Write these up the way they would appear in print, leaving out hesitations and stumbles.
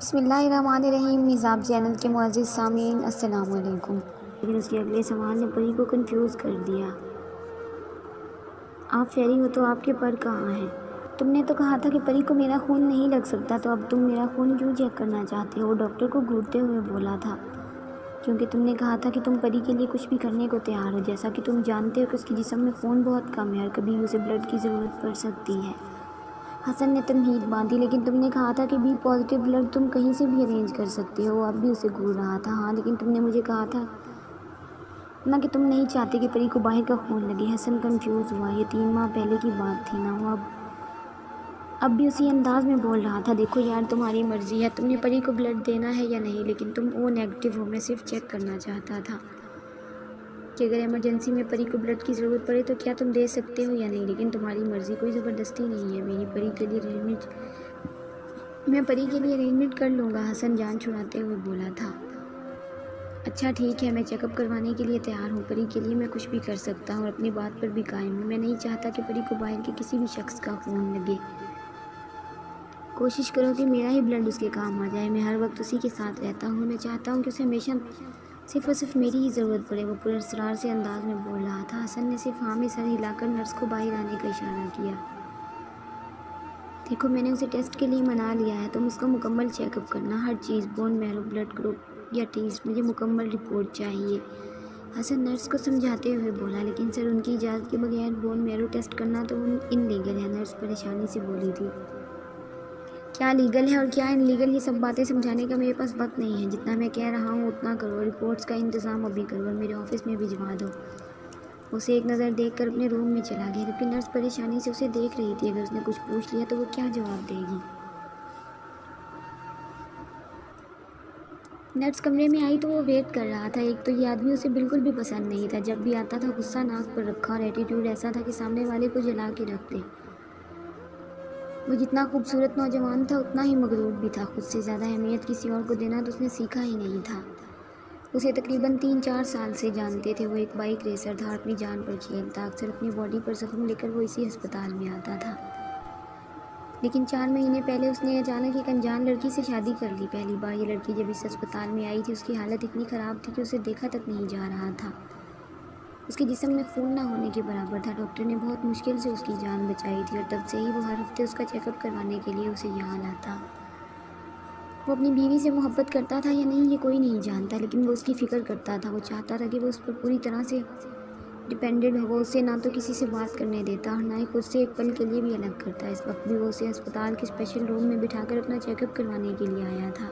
بسم اللہ الرحمن الرحیم۔ میزاب چینل کے معزز سامعین السلام علیکم۔ لیکن اس کے اگلے سوال نے پری کو کنفیوز کر دیا۔ آپ فیری ہو تو آپ کے پر کہاں ہیں؟ تم نے تو کہا تھا کہ پری کو میرا خون نہیں لگ سکتا، تو اب تم میرا خون کیوں چیک کرنا چاہتے ہو؟ وہ ڈاکٹر کو گھورتے ہوئے بولا تھا۔ کیونکہ تم نے کہا تھا کہ تم پری کے لیے کچھ بھی کرنے کو تیار ہو۔ جیسا کہ تم جانتے ہو کہ اس کے جسم میں خون بہت کم ہے اور کبھی اسے بلڈ کی ضرورت پڑ سکتی ہے۔ حسن نے تمہید باندھی۔ لیکن تم نے کہا تھا کہ بی پازیٹیو بلڈ تم کہیں سے بھی ارینج کر سکتے ہو۔ اب بھی اسے گھور رہا تھا۔ ہاں، لیکن تم نے مجھے کہا تھا نہ کہ تم نہیں چاہتے کہ پری کو باہر کا خون لگے۔ حسن کنفیوز ہوا۔ یہ 3 ماہ پہلے کی بات تھی نا۔ اب بھی اسی انداز میں بول رہا تھا۔ دیکھو یار، تمہاری مرضی ہے، تم نے پری کو بلڈ دینا ہے یا نہیں، لیکن تم او نیگیٹو ہو۔ میں صرف چیک کرنا چاہتا تھا کہ اگر ایمرجنسی میں پری کو بلڈ کی ضرورت پڑے تو کیا تم دے سکتے ہو یا نہیں، لیکن تمہاری مرضی، کوئی زبردستی نہیں ہے۔ میں پری کے لیے ارینجمنٹ کر لوں گا، حسن جان چھڑاتے ہوئے بولا تھا۔ اچھا ٹھیک ہے، میں چیک اپ کروانے کے لیے تیار ہوں۔ پری کے لیے میں کچھ بھی کر سکتا ہوں اور اپنی بات پر بھی قائم ہوں۔ میں نہیں چاہتا کہ پری کو باہر کے کسی بھی شخص کا خون لگے۔ کوشش کرو کہ میرا ہی بلڈ اس کے کام آ جائے۔ میں ہر وقت اسی کے ساتھ رہتا ہوں۔ میں چاہتا ہوں کہ اسے ہمیشہ صرف اور صرف میری ہی ضرورت پڑے۔ وہ پورے اسرار سے انداز میں بول رہا تھا۔ حسن نے صرف ہاں میں سر ہلا کر نرس کو باہر آنے کا اشارہ کیا۔ دیکھو، میں نے اسے ٹیسٹ کے لیے منا لیا ہے، تم اس کا مکمل چیک اپ کرنا، ہر چیز، بون میرو، بلڈ گروپ یا ٹیسٹ، مجھے مکمل رپورٹ چاہیے۔ حسن نرس کو سمجھاتے ہوئے بولا۔ لیکن سر، ان کی اجازت کے بغیر بون میرو ٹیسٹ کرنا تو ان لیگل ہے، نرس پریشانی سے بولی تھی۔ کیا لیگل ہے اور کیا ان لیگل، یہ سب باتیں سمجھانے کا میرے پاس وقت نہیں ہے۔ جتنا میں کہہ رہا ہوں اتنا کرو، رپورٹس کا انتظام ابھی کرو اور میرے آفس میں بھجوا دو۔ اسے ایک نظر دیکھ کر اپنے روم میں چلا گیا، جبکہ نرس پریشانی سے اسے دیکھ رہی تھی۔ اگر اس نے کچھ پوچھ لیا تو وہ کیا جواب دے گی؟ نرس کمرے میں آئی تو وہ ویٹ کر رہا تھا۔ ایک تو یہ آدمی اسے بالکل بھی پسند نہیں تھا۔ جب بھی آتا تھا غصہ ناک پر رکھا اور ایٹیٹیوڈ ایسا تھا کہ سامنے والے کو جلا کے رکھ دے۔ وہ جتنا خوبصورت نوجوان تھا اتنا ہی مغرور بھی تھا۔ خود سے زیادہ اہمیت کسی اور کو دینا تو اس نے سیکھا ہی نہیں تھا۔ اسے تقریباً 3-4 سال سے جانتے تھے۔ وہ ایک بائک ریسر تھا اور اپنی جان پر کھیلتا۔ اکثر اپنی باڈی پر زخم لے کر وہ اسی ہسپتال میں آتا تھا۔ لیکن 4 مہینے پہلے اس نے اچانک ایک انجان لڑکی سے شادی کر لی۔ پہلی بار یہ لڑکی جب اس ہسپتال میں آئی تھی، اس کی حالت اتنی خراب تھی کہ اسے دیکھا تک نہیں جا رہا تھا۔ اس کے جسم میں خون نہ ہونے کے برابر تھا۔ ڈاکٹر نے بہت مشکل سے اس کی جان بچائی تھی اور تب سے ہی وہ ہر ہفتے اس کا چیک اپ کروانے کے لیے اسے یہاں لاتا۔ وہ اپنی بیوی سے محبت کرتا تھا یا نہیں یہ کوئی نہیں جانتا، لیکن وہ اس کی فکر کرتا تھا۔ وہ چاہتا تھا کہ وہ اس پر پوری طرح سے ڈیپینڈنٹ ہو۔ وہ اسے نہ تو کسی سے بات کرنے دیتا اور نہ ہی خود سے ایک پل کے لیے بھی الگ کرتا۔ اس وقت بھی وہ اسے ہسپتال کے اسپیشل روم میں بٹھا کر اپنا چیک اپ کروانے کے لیے آیا تھا،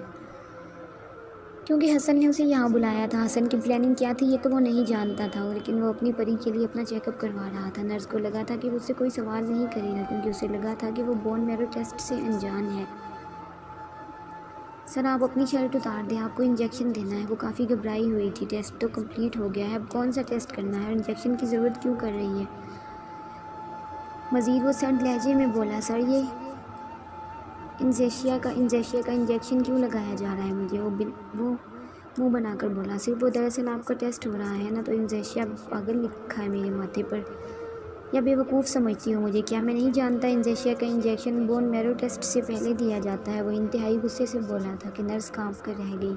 کیونکہ حسن نے اسے یہاں بلایا تھا۔ حسن کی پلاننگ کیا تھی یہ تو وہ نہیں جانتا تھا، لیکن وہ اپنی پری کے لیے اپنا چیک اپ کروا رہا تھا۔ نرس کو لگا تھا کہ وہ اس سے کوئی سوال نہیں کرے گا، کیونکہ اسے لگا تھا کہ وہ بون میرو ٹیسٹ سے انجان ہے۔ سر، آپ اپنی شرٹ اتار دیں، آپ کو انجیکشن دینا ہے۔ وہ کافی گھبرائی ہوئی تھی۔ ٹیسٹ تو کمپلیٹ ہو گیا ہے، اب کون سا ٹیسٹ کرنا ہے اور انجیکشن کی ضرورت کیوں کر رہی ہے؟ مزید وہ سرد لہجے میں بولا۔ سر، یہ انزیشیا کا انجیکشن کیوں لگایا جا رہا ہے مجھے؟ وہ منہ بنا کر بولا۔ صرف وہ دراصل آپ کا ٹیسٹ ہو رہا ہے نا، تو انزیشیا پاگل لکھا ہے میرے ماتھے پر، یا بے وقوف سمجھتی ہو مجھے؟ کیا میں نہیں جانتا انزیشیا کا انجیکشن بون میرو ٹیسٹ سے پہلے دیا جاتا ہے؟ وہ انتہائی غصے سے بولا تھا کہ نرس کانپ کر رہ گئی۔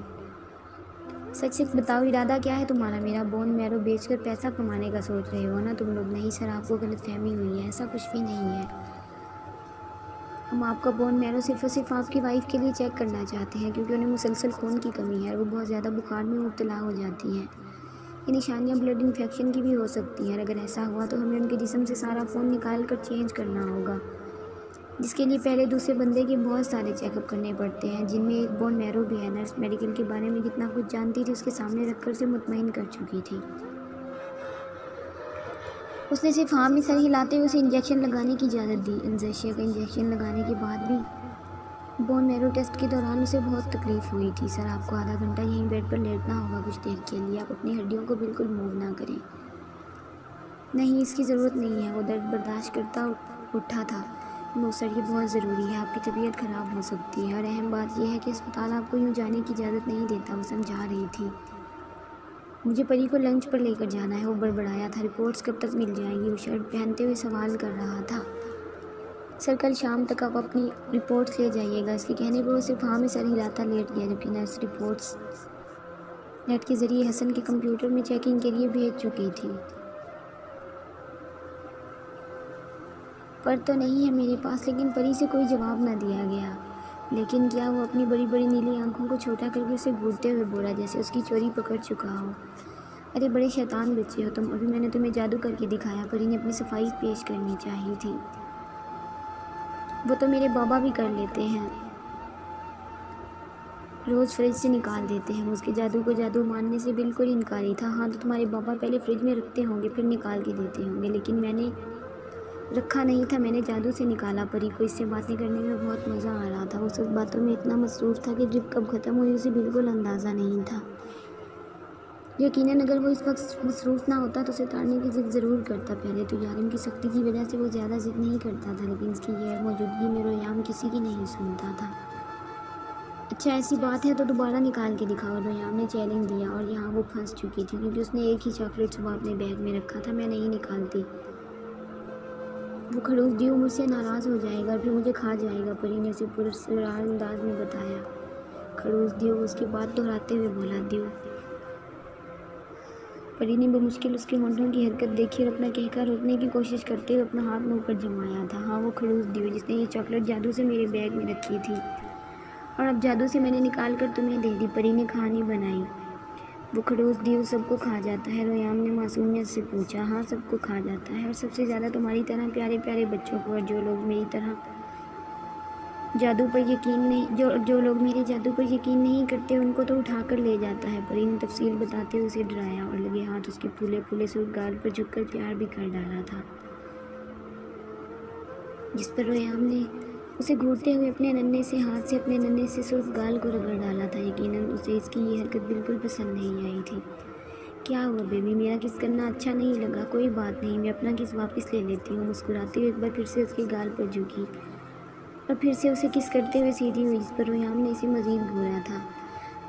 سچ بتاؤ، ارادہ کیا ہے تمہارا؟ میرا بون میرو بیچ کر پیسہ کمانے کا سوچ رہے ہو نا تم لوگ؟ نہیں سر، آپ کو غلط فہمی ہوئی ہے، ایسا کچھ بھی نہیں ہے۔ ہم آپ کا بون میرو صرف اور صرف آپ کی وائف کے لیے چیک کرنا چاہتے ہیں، کیونکہ انہیں مسلسل خون کی کمی ہے اور وہ بہت زیادہ بخار میں مبتلا ہو جاتی ہیں۔ یہ نشانیاں بلڈ انفیکشن کی بھی ہو سکتی ہیں، اور اگر ایسا ہوا تو ہمیں ان کے جسم سے سارا خون نکال کر چینج کرنا ہوگا، جس کے لیے پہلے دوسرے بندے کے بہت سارے چیک اپ کرنے پڑتے ہیں، جن میں ایک بون میرو بھی ہے۔ نرس میڈیکل کے بارے میں جتنا کچھ جانتی تھی اس کے سامنے رکھ کر اسے مطمئن کر چکی تھی۔ اس نے صرف ہاں میں سر ہلاتے ہوئے اسے انجیکشن لگانے کی اجازت دی۔ انزیشیا کا انجیکشن لگانے کے بعد بھی بون میرو ٹیسٹ کے دوران اسے بہت تکلیف ہوئی تھی۔ سر، آپ کو آدھا گھنٹہ یہیں بیڈ پر لیٹنا ہوگا کچھ دیر کے لیے، آپ اپنی ہڈیوں کو بالکل موو نہ کریں۔ نہیں، اس کی ضرورت نہیں ہے۔ وہ درد برداشت کرتا اٹھا تھا۔ نو سر، یہ بہت ضروری ہے، آپ کی طبیعت خراب ہو سکتی ہے، اور اہم بات یہ ہے کہ اسپتال آپ کو یوں جانے کی اجازت نہیں دیتا۔ وہ سمجھا رہی تھی۔ مجھے پری کو لنچ پر لے کر جانا ہے، وہ بڑبڑایا تھا۔ رپورٹس کب تک مل جائیں گی؟ وہ شرٹ پہنتے ہوئے سوال کر رہا تھا۔ سر کل شام تک آپ اپنی رپورٹس لے جائیے گا۔ اس کے کہنے پر وہ صرف ہاں میں سر ہلاتا لیٹ گیا، جبکہ نرس رپورٹس نیٹ کے ذریعے حسن کے کمپیوٹر میں چیکنگ کے لیے بھیج چکی تھی۔ پر تو نہیں ہے میرے پاس، لیکن پری سے کوئی جواب نہ دیا گیا۔ لیکن کیا وہ اپنی بڑی بڑی نیلی آنکھوں کو چھوٹا کر کے اسے گھورتے ہوئے بولا جیسے اس کی چوری پکڑ چکا ہو۔ ارے بڑے شیطان بچے ہو تم، ابھی میں نے تمہیں جادو کر کے دکھایا۔ پری نے اپنی صفائی پیش کرنی چاہیے تھی۔ وہ تو میرے بابا بھی کر لیتے ہیں، روز فریج سے نکال دیتے ہیں۔ اس کے جادو کو جادو ماننے سے بالکل انکاری تھا۔ ہاں تو تمہارے بابا پہلے فریج میں رکھتے ہوں گے پھر نکال کے دیتے ہوں گے، لیکن میں نے رکھا نہیں تھا، میں نے جادو سے نکالا۔ پری کو اس سے باتیں کرنے میں بہت مزہ آ رہا تھا۔ وہ سب باتوں میں اتنا مصروف تھا کہ ٹرپ کب ختم ہوئی اسے بالکل اندازہ نہیں تھا۔ یقیناً اگر وہ اس وقت مصروف نہ ہوتا تو اسے تارنے کی ضد ضرور کرتا۔ پہلے تو یارم کی سختی کی وجہ سے وہ زیادہ ضد نہیں کرتا تھا، لیکن اس کی غیر موجودگی میں ریام کسی کی نہیں سنتا تھا۔ اچھا ایسی بات ہے تو دوبارہ نکال کے دکھاؤ، ریام نے چیلنج دیا، اور یہاں وہ پھنس چکی تھی کیونکہ اس نے ایک ہی چاکلیٹ صبح اپنے بیگ میں رکھا تھا۔ میں نہیں نکالتی، وہ خڑوس دیو مجھ سے ناراض ہو جائے گا اور پھر مجھے کھا جائے گا، پری نے اسے پراسرار انداز میں بتایا۔ خڑوس دیو، اس کی بات دہراتے ہوئے بولا۔ دیو، پری نے بمشکل اس کے ہونٹوں کی حرکت دیکھی اور اپنا کہکہ روکنے کی کوشش کرتے ہوئے اپنا ہاتھ منہ پر جمایا تھا۔ ہاں وہ خڑوس دیو جس نے یہ چاکلیٹ جادو سے میرے بیگ میں رکھی تھی اور اب جادو سے میں نے نکال کر تمہیں دے دی، پری نے کہانی بنائی۔ وہ خڑوس دیو سب کو کھا جاتا ہے؟ ریام نے معصومیت سے پوچھا۔ ہاں سب کو کھا جاتا ہے، اور سب سے زیادہ تمہاری طرح پیارے پیارے بچوں کو، اور جو لوگ میری جادو پر یقین نہیں کرتے ان کو تو اٹھا کر لے جاتا ہے، پری نے تفصیل بتاتے ہوئے اسے ڈرایا، اور لگے ہاتھ اس کے پھولے پھولے سرخ گال پر جھک کر پیار بھی کر ڈالا تھا، جس پر ریام نے اسے گھورتے ہوئے اپنے ننھے سے ہاتھ سے اپنے ننھے سے سرخ گال کو رگڑ ڈالا تھا۔ یقیناً اسے اس کی یہ حرکت بالکل پسند نہیں آئی تھی۔ کیا ہوا بیبی، میرا کس کرنا اچھا نہیں لگا؟ کوئی بات نہیں، میں اپنا کس واپس لے لیتی ہوں۔ مسکراتے ہوئے ایک بار پھر سے اس کے گال پر جھکی اور پھر سے اسے کس کرتے ہوئے سیدھی ہوئی، جس پر ریام نے اسے مزید گھورا تھا۔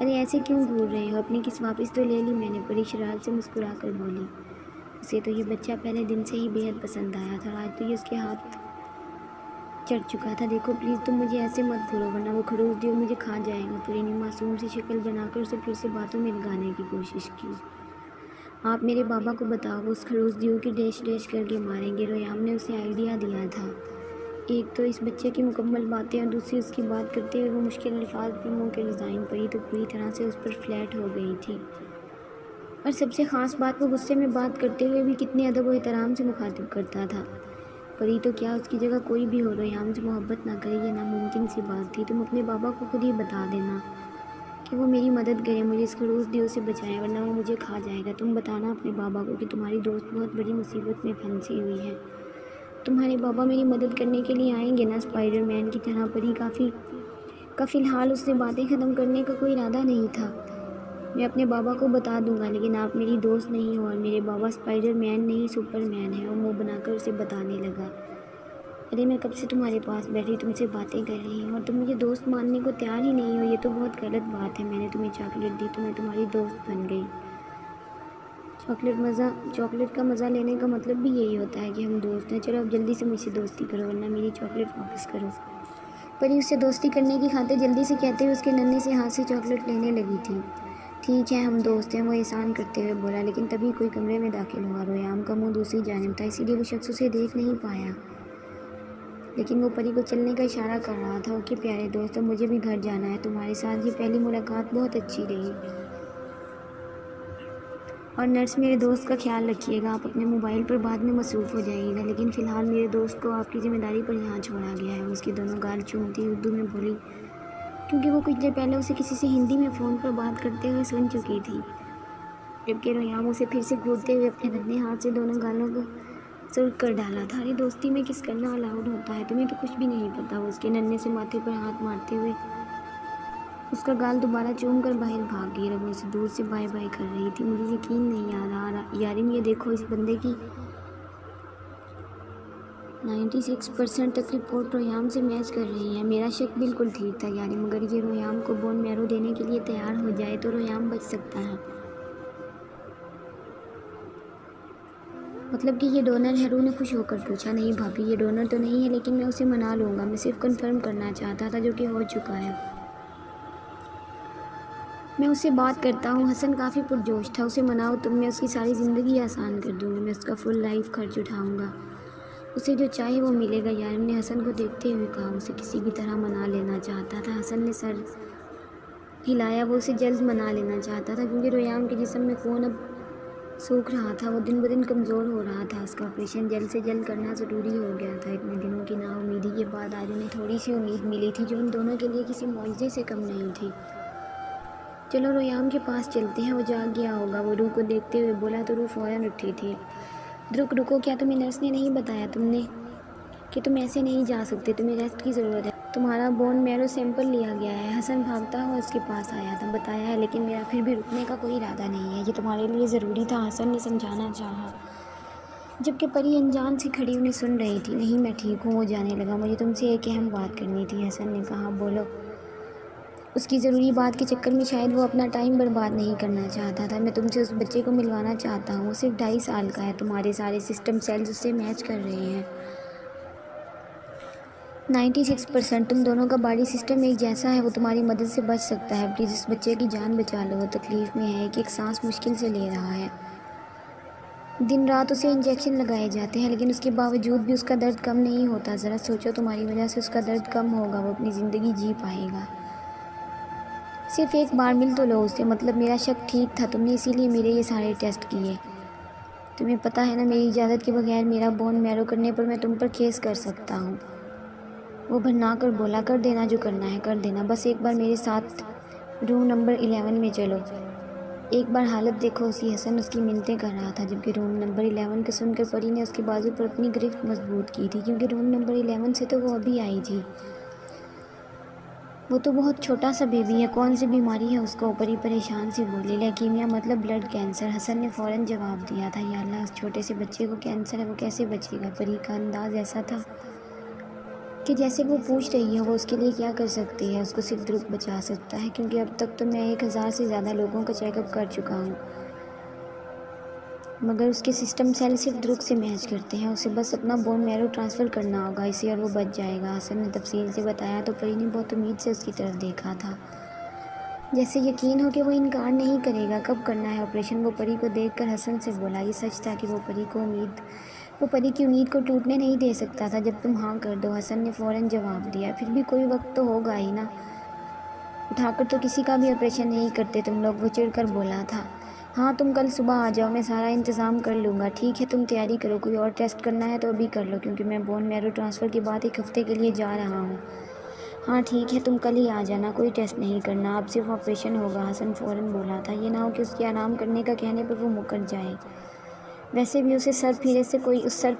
ارے ایسے کیوں گھور رہے ہو؟ اپنی کس واپس تو لے لی میں نے، پری شرارت سے مسکرا کر بولی۔ اسے تو یہ بچہ پہلے دن سے ہی بے حد پسند آیا تھا اور آج تو یہ اس کے ہاتھ چڑھ چکا تھا۔ دیکھو پلیز تم مجھے ایسے مت گھورو ورنہ وہ خڑوس دیو مجھے کھا جائے گا، پری نے معصوم سی شکل بنا کر اسے پھر سے باتوں میں لگانے کی کوشش کی۔ آپ میرے بابا کو بتاؤ، وہ اس خڑوس دیو کی ڈیش ڈیش کر کے ماریں گے، ریام نے اسے آئیڈیا دیا تھا۔ ایک تو اس بچے کی مکمل باتیں اور دوسری اس کی بات کرتے ہوئے وہ مشکل الفاظ پر منہ کے ڈیزائن، پری تو پوری طرح سے اس پر فلیٹ ہو گئی تھی، اور سب سے خاص بات وہ غصے میں بات کرتے ہوئے بھی کتنے ادب و احترام سے مخاطب کرتا تھا۔ پری تو کیا اس کی جگہ کوئی بھی ہو ریام سے محبت نہ کرے، یہ ناممکن سی بات تھی۔ تم اپنے بابا کو خود ہی بتا دینا کہ وہ میری مدد کرے، مجھے اس خڑوس دیو سے بچائے ورنہ وہ مجھے کھا جائے گا۔ تم بتانا اپنے بابا کو کہ تمہاری دوست بہت بڑی مصیبت میں پھنسی ہوئی ہے۔ تمہارے بابا میری مدد کرنے کے لیے آئیں گے نا، اسپائڈر مین کی طرح؟ پری کا فی الحال اس سے باتیں ختم کرنے کا کوئی ارادہ نہیں تھا۔ میں اپنے بابا کو بتا دوں گا، لیکن آپ میری دوست نہیں ہو اور میرے بابا اسپائڈر مین نہیں سپر مین ہے، وہ منہ بنا کر اسے بتانے لگا۔ ارے میں کب سے تمہارے پاس بیٹھی تم سے باتیں کر رہی ہوں اور تم مجھے دوست ماننے کو تیار ہی نہیں ہو، یہ تو بہت غلط بات ہے۔ میں نے تمہیں چاکلیٹ دی تو میں تمہاری دوست بن گئی۔ چاکلیٹ کا مزہ لینے کا مطلب بھی یہی ہوتا ہے کہ ہم دوست ہیں۔ چلو اب جلدی سے مجھ سے دوستی کرو ورنہ میری چاکلیٹ واپس کرو۔ پری اس سے دوستی کرنے کی خاطر جلدی سے کہتے ہوئے اس کے ننھے سے ہاتھ سے چاکلیٹ لینے لگی تھی۔ ٹھیک ہے ہم دوست ہیں، وہ احسان کرتے ہوئے بولا، لیکن تبھی کوئی کمرے میں داخل ہوا۔ ریام کا منہ دوسری جانب تھا، اسی لیے وہ شخص اسے دیکھ نہیں پایا، لیکن وہ پری کو چلنے کا اشارہ کر رہا تھا۔ اوکے پیارے دوست، اب مجھے بھی گھر جانا ہے، تمہارے ساتھ یہ پہلی ملاقات بہت اچھی رہی، اور نرس میرے دوست کا خیال رکھیے گا۔ آپ اپنے موبائل پر بعد میں مصروف ہو جائیے گا، لیکن فی الحال میرے دوست کو آپ کی ذمہ داری پر یہاں چھوڑا گیا ہے۔ اس کی دونوں گال چومتی اردو میں بولی، کیونکہ وہ کچھ دیر پہلے اسے کسی سے ہندی میں فون پر بات کرتے ہوئے سن چکی تھی، جبکہ ریام اسے پھر سے گھورتے ہوئے اپنے ننھے ہاتھ سے دونوں گالوں کو سرخ کر ڈالا تھا۔ ارے دوستی میں کس کرنا الاؤڈ ہوتا ہے، تمہیں تو کچھ بھی نہیں پتا۔ وہ اس کے ننھے سے ماتھے پر ہاتھ مارتے ہوئے اس کا گال دوبارہ چوم کر باہر بھاگ گئی، اور وہ اسے دور سے بائے بائے کر رہی تھی۔ مجھے یقین نہیں آ رہا یارم، یہ دیکھو اس بندے کی 96% تک رپورٹ ریام سے میچ کر رہی ہے۔ میرا شک بالکل ٹھیک تھا یارم، اگر یہ ریام کو بون میرو دینے کے لیے تیار ہو جائے تو ریام بچ سکتا ہے۔ مطلب کہ یہ ڈونر ہے؟ روح نے خوش ہو کر پوچھا۔ نہیں بھابھی، یہ ڈونر تو نہیں ہے، لیکن میں اسے منا لوں گا، میں صرف کنفرم کرنا چاہتا تھا، جو کہ ہو چکا ہے۔ میں اس سے بات کرتا ہوں۔ حسن کافی پرجوش تھا۔ اسے مناؤ تم، میں اس کی ساری زندگی آسان کر دوں گی، میں اس کا فل لائف خرچ اٹھاؤں گا، اسے جو چاہے وہ ملے گا۔ یارم نے حسن کو دیکھتے ہوئے کہا۔ اسے کسی بھی طرح منا لینا چاہتا تھا۔ حسن نے سر ہلایا۔ وہ اسے جلد منا لینا چاہتا تھا، کیونکہ ریام کے جسم میں خون اب سوکھ رہا تھا، وہ دن بدن کمزور ہو رہا تھا، اس کا آپریشن جلد سے جلد کرنا ضروری ہو گیا تھا۔ اتنے دنوں کی نا امیدی کے بعد آج انہیں تھوڑی سی امید ملی تھی، جو ان دونوں کے لیے کسی معجزے سے کم نہیں تھی۔ چلو ریام کے پاس چلتے ہیں، وہ جاگ گیا ہوگا، وہ روح کو دیکھتے ہوئے بولا تو روح فوراً اٹھی تھی۔ رکو، کیا تمہیں نرس نے نہیں بتایا کہ تم ایسے نہیں جا سکتے، تمہیں ریسٹ کی ضرورت ہے، تمہارا بون میرو سیمپل لیا گیا ہے؟ حسن بھاگتا ہوا اس کے پاس آیا تھا۔ بتایا ہے، لیکن میرا پھر بھی رکنے کا کوئی ارادہ نہیں ہے، یہ تمہارے لیے ضروری تھا، حسن نے سمجھانا چاہا، جبکہ پری انجان سے کھڑی انہیں سن رہی تھی۔ نہیں میں ٹھیک ہوں، وہ جانے لگا، مجھے تم سے ایک اہم بات کرنی تھی، حسن نے کہا۔ بولو۔ اس کی ضروری بات کے چکر میں شاید وہ اپنا ٹائم برباد نہیں کرنا چاہتا تھا۔ میں تم سے اس بچے کو ملوانا چاہتا ہوں، وہ صرف 2.5 سال کا ہے، تمہارے سارے سسٹم سیلز اس سے میچ کر رہے ہیں 96%۔ تم دونوں کا باڈی سسٹم ایک جیسا ہے، وہ تمہاری مدد سے بچ سکتا ہے، پلیز اس بچے کی جان بچا لو، وہ تکلیف میں ہے، ایک سانس مشکل سے لے رہا ہے، دن رات اسے انجیکشن لگائے جاتے ہیں، لیکن اس کے باوجود بھی اس کا درد کم نہیں ہوتا۔ ذرا سوچو، تمہاری وجہ سے اس کا درد کم ہوگا، وہ اپنی زندگی جی پائے گا۔ صرف ایک بار مل تو لو اس سے، مطلب میرا شک ٹھیک تھا، تم نے اسی لیے میرے یہ سارے ٹیسٹ کیے، تمہیں پتہ ہے نا میری اجازت کے بغیر میرا بون میرو کرنے پر میں تم پر کیس کر سکتا ہوں۔ وہ بھرنا کر بولا۔ کر دینا جو کرنا ہے کر دینا، بس ایک بار میرے ساتھ روم نمبر 11 میں چلو، ایک بار حالت دیکھو اس کی۔ حسن اس کی منتیں کر رہا تھا، جبکہ روم نمبر 11 کو سن کر پری نے اس کے بازو پر اپنی گرفت مضبوط کی تھی، کیونکہ روم نمبر 11 سے تو وہ ابھی آئی تھی، وہ تو بہت چھوٹا سا بیبی ہے، کون سی بیماری ہے اس کو؟ پری پریشان سی بولی۔ لیکیمیا مطلب بلڈ کینسر، حسن نے فوراً جواب دیا تھا۔ یا اللہ، اس چھوٹے سے بچے کو کینسر ہے، وہ کیسے بچے گا؟ پری کا انداز ایسا تھا کہ جیسے وہ پوچھ رہی ہے وہ اس کے لیے کیا کر سکتی ہے، اس کو صرف درک بچا سکتا ہے، کیونکہ اب تک تو میں 1000 سے زیادہ لوگوں کا چیک اپ کر چکا ہوں، مگر اس کے سسٹم سیل صرف درک سے میچ کرتے ہیں، اسے بس اپنا بون میرو ٹرانسفر کرنا ہوگا اسے، اور وہ بچ جائے گا، حسن نے تفصیل سے بتایا۔ تو پری نے بہت امید سے اس کی طرف دیکھا تھا، جیسے یقین ہو کہ وہ انکار نہیں کرے گا۔ کب کرنا ہے آپریشن؟ وہ پری کو دیکھ کر حسن سے بولا۔ یہ سچ تھا کہ وہ پری کی امید کو ٹوٹنے نہیں دے سکتا تھا۔ جب تم ہاں کر دو، حسن نے فوراً جواب دیا۔ پھر بھی کوئی وقت تو ہوگا ہی نا، اٹھا کر تو کسی کا بھی آپریشن نہیں کرتے تم لوگ، وہ چڑھ کر بولا تھا۔ ہاں تم کل صبح آ جاؤ، میں سارا انتظام کر لوں گا۔ ٹھیک ہے، تم تیاری کرو، کوئی اور ٹیسٹ کرنا ہے تو ابھی کر لو، کیونکہ میں بون میرو ٹرانسفر کے بعد 1 ہفتے کے لیے جا رہا ہوں۔ ہاں ٹھیک ہے، تم کل ہی آ جانا، کوئی ٹیسٹ نہیں کرنا، اب صرف آپریشن ہوگا، حسن فوراً بولا تھا۔ یہ نہ ہو کہ اس کے آرام کرنے کا کہنے پر وہ مکر جائے، ویسے بھی اسے اس سر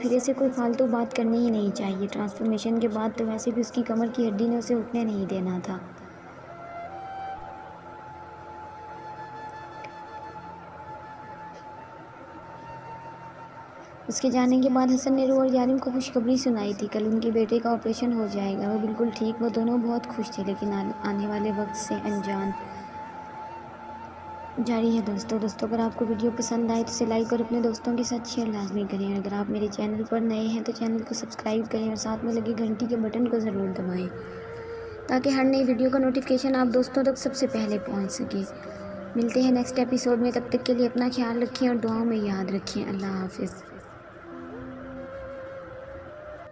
پھیرے سے کوئی فالتو بات کرنی ہی نہیں چاہیے، ٹرانسفارمیشن کے بعد تو ویسے بھی اس کی کمر کی ہڈی نے اسے اٹھنے نہیں دینا تھا۔ اس کے جانے کے بعد حسن نے روح اور یارم کو خوشخبری سنائی تھی، کل ان کے بیٹے کا آپریشن ہو جائے گا، وہ بالکل ٹھیک، وہ دونوں بہت خوش تھے، لیکن آنے والے وقت سے انجان جاری ہے۔ دوستوں اگر آپ کو ویڈیو پسند آئے تو اسے لائک اور اپنے دوستوں کے ساتھ شیئر لازمی کریں، اور اگر آپ میرے چینل پر نئے ہیں تو چینل کو سبسکرائب کریں اور ساتھ میں لگے گھنٹی کے بٹن کو ضرور دبائیں، تاکہ ہر نئی ویڈیو کا نوٹیفیکیشن آپ دوستوں تک سب سے پہلے پہنچ سکے۔ ملتے ہیں نیکسٹ ایپیسوڈ میں، تب تک کے لیے اپنا خیال رکھیں اور دعاؤں میں یاد رکھیں۔ اللہ حافظ۔